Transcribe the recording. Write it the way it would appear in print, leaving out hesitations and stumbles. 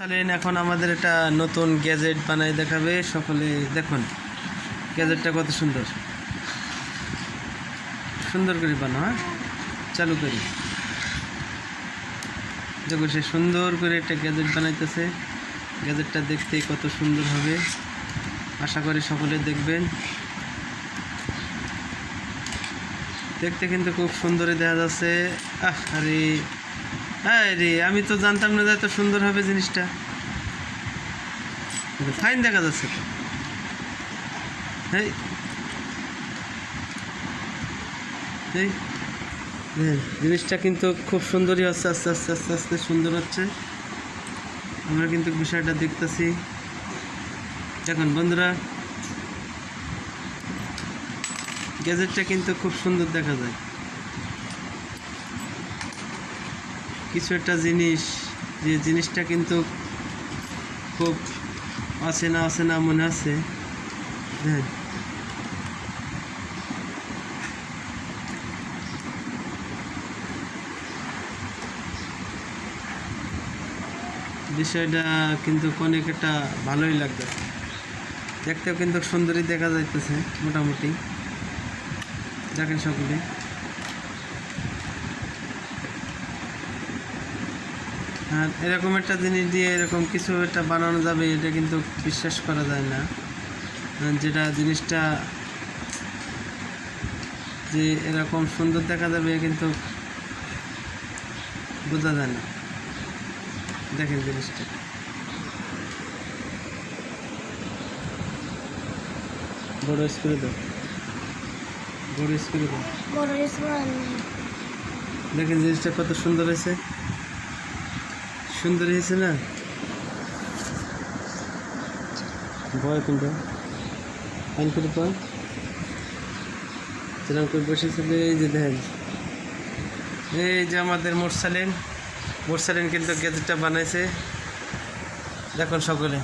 চালেন এখন আমাদের একটা নতুন গ্যাজেট বানাই দেখাবে সকলে। দেখুন গ্যাজেটটা কত সুন্দর সুন্দর করে বানাও। হ্যাঁ, চালু করি। দেখো সে সুন্দর করে একটা গ্যাজেট বানাইতেছে। গ্যাজেটটা দেখতে কত সুন্দর হবে, আশা করি সকলে দেখবেন। দেখতে কিন্তু খুব সুন্দরই দেখা যাচ্ছে। আরে রে, আমি তো জানতাম না যে এত সুন্দর হবে জিনিসটা। ফাইন দেখা যাচ্ছে তো। এই জিনিসটা কিন্তু খুব সুন্দরই হচ্ছে, আস্তে আস্তে আস্তে আস্তে সুন্দর হচ্ছে। আমরা কিন্তু বিষয়টা দেখতেছি। দেখুন বন্ধুরা, গ্যাজেটটা কিন্তু খুব সুন্দর দেখা যায়। কিছু একটা জিনিস, যে জিনিসটা কিন্তু খুব অচেনা মনে আছে। হ্যাঁ, বিষয়টা কিন্তু অনেক একটা ভালোই লাগবে। দেখতেও কিন্তু সুন্দরই দেখা যাইতেছে মোটামুটি। দেখেন সকলে। আর এরকম একটা জিনিস দিয়ে এরকম কিছু একটা বানানো যাবে, এটা কিন্তু বিশ্বাস করা যায় না। যেটা জিনিসটা যে এরকম সুন্দর দেখা যাবে কিন্তু বোঝা যায় না। দেখেন জিনিসটা বড় স্কুলে দাও, বড় স্কুলে দাও। দেখেন জিনিসটা কত সুন্দর হয়েছে, সুন্দর হয়েছে না? ভয় কিন্তু ফাইন করে পয় যেরকম করে বসেছিল। এই যে দেখেন, এই যে আমাদের মোরসালিন কিন্তু গ্যাজেটটা বানাইছে। দেখুন সকলে।